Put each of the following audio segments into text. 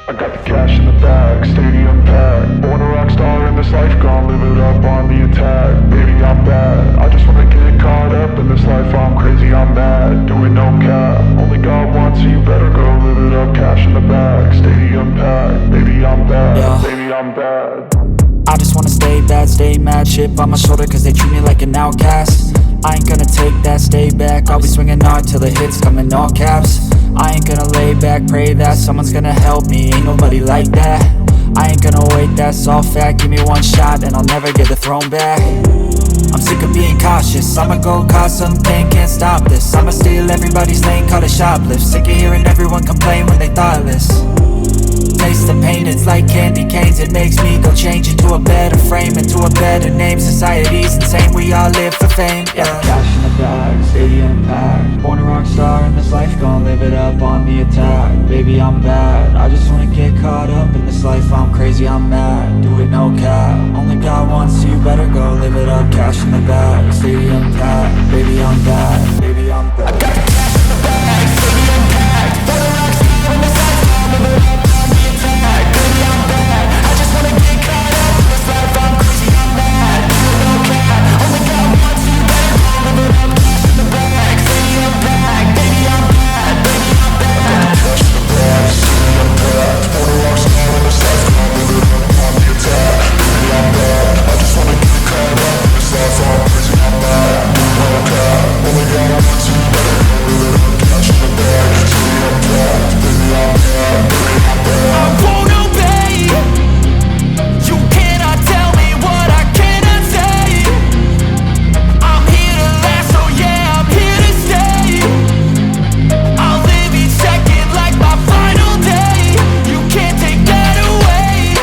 I got the cash in the bag, stadium packed. Born a rock star in this life, gon' live it up on the attack. Baby, I'm bad, I just wanna get caught up in this life. I'm crazy, I'm mad, doing no cap. Only God wants, so you better go live it up. Cash in the bag, stadium packed. Baby, I'm bad, Yeah. baby, I'm bad. I just wanna stay bad, stay mad. Chip on my shoulder cause they treat me like an outcast. I ain't gonna take that, stay back. I'll be swinging hard till the hits come in all caps. I ain't gonna lay back, pray that someone's gonna help me. Ain't nobody like that. I ain't gonna wait, that's all fact. Give me one shot and I'll never get the throne back. I'm sick of being cautious, I'ma go cause something, can't stop this. I'ma steal everybody's lane, call it shoplift. Sick of hearing everyone complain when they thoughtless. Taste the pain, it's like candy canes. It makes me go change into a better frame, into a better name. Society's insane, we all live for fame, yeah. Cash in the bag, stadium packed. Born a rock star in this life, gon' live it up on the attack. Baby, I'm bad, I just wanna get caught up in this life. I'm crazy, I'm mad, do it no cap. Only God wants, so you better go live it up. Cash in the bag, stadium packed. Baby, I'm bad, baby, I'm bad. I got the cash in the bag, stadium packed. Born a rock star in this life, gon' live it up. Baby, I'm bad, I just wanna get caught up in this life. I'm crazy, I'm mad, do it no cap. Only God wants, so you better go live it up. Cash in the bag, stadium packed. Baby, I'm bad, baby, I'm bad. Cash in the bag, stadium packed. Born a rock star in this life, gon' live it up on the attack. Baby, I'm bad, I just wanna get caught up in this life. I'm crazy, I'm mad, do it no cap. Only God wants, so you better go live it up. Cash in the bag, stadium packed. Baby, I'm bad, baby, I'm bad. I won't obey. You cannot tell me what I cannot say. I'm here to last, so yeah, I'm here to stay. I'll live each second like my final day. You can't take that away.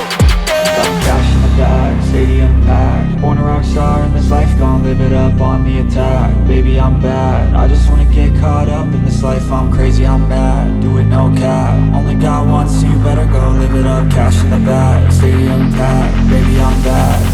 Cash in the bag, stadium packed. Born a rock star in this life, gon' live it up on the attack. Baby, I'm bad, I just wanna get caught up in this life. I'm crazy, I'm mad, do it no cap. Only God wants, so you better go live it up. Cash in the bag, stadium packed. Baby, I'm bad.